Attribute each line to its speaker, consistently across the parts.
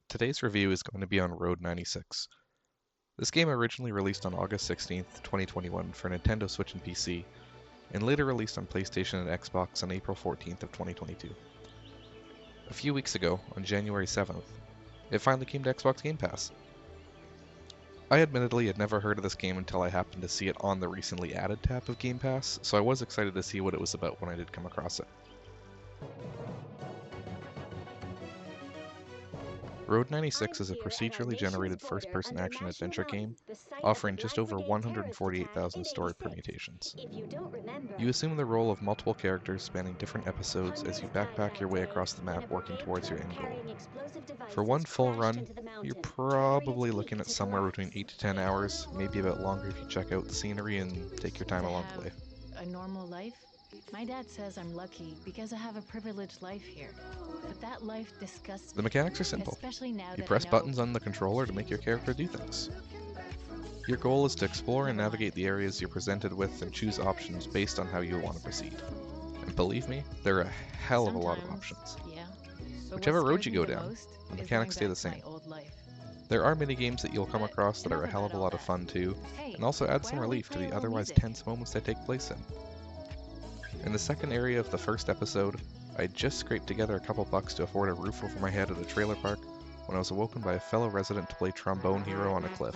Speaker 1: Today's review is going to be on Road 96. This game originally released on August 16th, 2021 for Nintendo Switch and PC, and later released on PlayStation and Xbox on April 14th of 2022. A few weeks ago, on January 7th, it finally came to Xbox Gamepass. I admittedly had never heard of this game until I happened to see it on the recently added tab of Game Pass, so I was excited to see what it was about when I did come across it. Road 96 is a procedurally generated first-person action-adventure game, offering just over 148,000 story permutations. You assume the role of multiple characters spanning different episodes as you backpack your way across the map working towards your end goal. For one full run, you're probably looking at somewhere between 8 to 10 hours, maybe a bit longer if you check out the scenery and take your time along the way.
Speaker 2: A normal life? My dad says I'm lucky because I have a privileged life here. But that life disgusts me.
Speaker 1: The mechanics are simple.
Speaker 2: Especially now
Speaker 1: You
Speaker 2: that
Speaker 1: press
Speaker 2: I know
Speaker 1: buttons on the controller to make your character do things. Your goal is to explore and navigate the areas you're presented with and choose options based on how you want to proceed. And believe me, there are a hell of a lot of options.
Speaker 2: Yeah.
Speaker 1: Whichever road you go down, the mechanics stay the same. There are mini games that you'll come across that are a hell of a lot of fun too, and also add some relief to the otherwise tense moments that take place in. In the second area of the first episode, I just scraped together a couple bucks to afford a roof over my head at a trailer park when I was awoken by a fellow resident to play trombone hero on a cliff.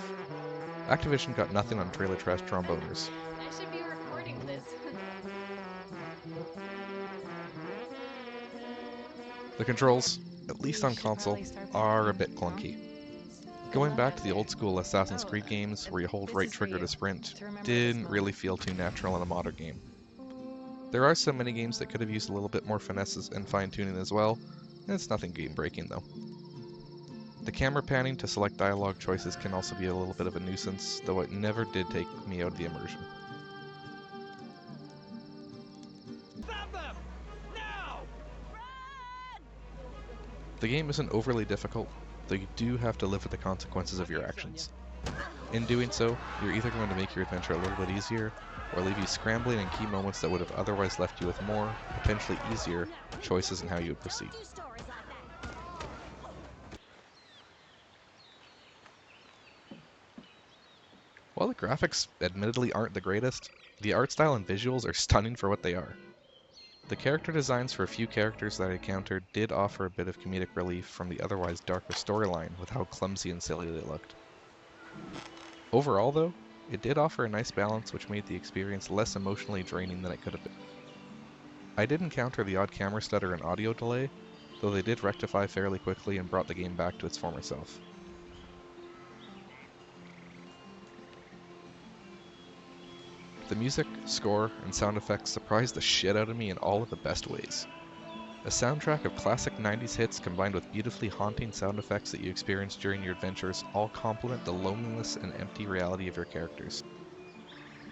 Speaker 1: Activision got nothing on trailer trash tromboners.
Speaker 2: I should be recording this.
Speaker 1: The controls, at least on console, are a bit clunky. Going back to the old school Assassin's Creed games where you hold right trigger to sprint didn't really feel too natural in a modern game. There are some minigames that could have used a little bit more finesses and fine-tuning as well, and it's nothing game-breaking though. The camera panning to select dialogue choices can also be a little bit of a nuisance, though it never did take me out of the immersion.
Speaker 3: Stop them! Now! Run!
Speaker 1: The game isn't overly difficult, though you do have to live with the consequences of your actions. In doing so, you're either going to make your adventure a little bit easier, or leave you scrambling in key moments that would have otherwise left you with more, potentially easier, choices in how you would proceed. While the graphics admittedly aren't the greatest, the art style and visuals are stunning for what they are. The character designs for a few characters that I encountered did offer a bit of comedic relief from the otherwise darker storyline with how clumsy and silly they looked. Overall though, it did offer a nice balance which made the experience less emotionally draining than it could have been. I did encounter the odd camera stutter and audio delay, though they did rectify fairly quickly and brought the game back to its former self. The music, score, and sound effects surprised the shit out of me in all of the best ways. A soundtrack of classic 90s hits combined with beautifully haunting sound effects that you experience during your adventures all complement the loneliness and empty reality of your characters.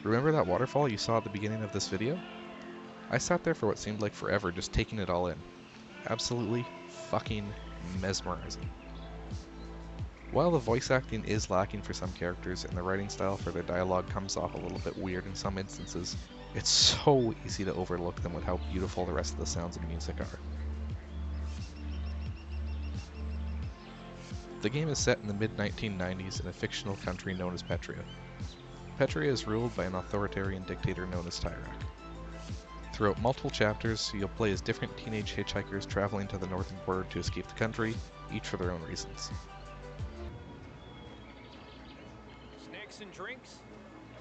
Speaker 1: Remember that waterfall you saw at the beginning of this video? I sat there for what seemed like forever just taking it all in. Absolutely fucking mesmerizing. While the voice acting is lacking for some characters and the writing style for their dialogue comes off a little bit weird in some instances, it's so easy to overlook them with how beautiful the rest of the sounds and music are. The game is set in the mid-1990s in a fictional country known as Petria. Petria is ruled by an authoritarian dictator known as Tyrak. Throughout multiple chapters, you'll play as different teenage hitchhikers traveling to the northern border to escape the country, each for their own reasons.
Speaker 3: Snacks and drinks?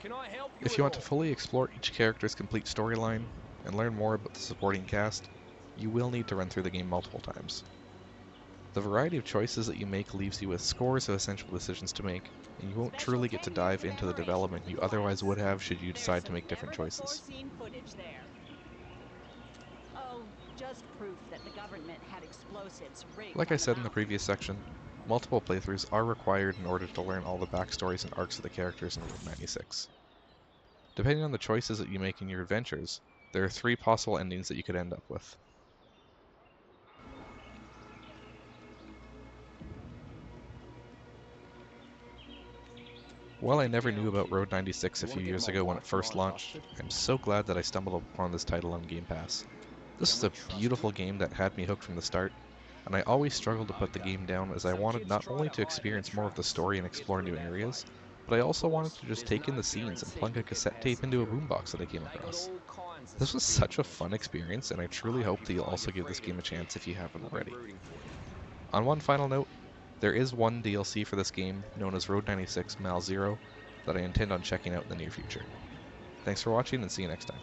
Speaker 3: Can I help you?
Speaker 1: If you want to fully explore each character's complete storyline and learn more about the supporting cast, you will need to run through the game multiple times. The variety of choices that you make leaves you with scores of essential decisions to make, and you won't truly get to dive into the development you otherwise would have should you decide to make different choices. Like I said in the previous section, multiple playthroughs are required in order to learn all the backstories and arcs of the characters in Road 96. Depending on the choices that you make in your adventures, there are 3 possible endings that you could end up with. While I never knew about Road 96 a few years ago when it first launched, I'm so glad that I stumbled upon this title on Game Pass. This is a beautiful game that had me hooked from the start, and I always struggled to put the game down as I wanted not only to experience more of the story and explore new areas, but I also wanted to just take in the scenes and plug a cassette tape into a boombox that I came across. This was such a fun experience, and I truly hope that you'll also give this game a chance if you haven't already. On one final note, there is one DLC for this game, known as Road 96 Mal Zero, that I intend on checking out in the near future. Thanks for watching, and see you next time.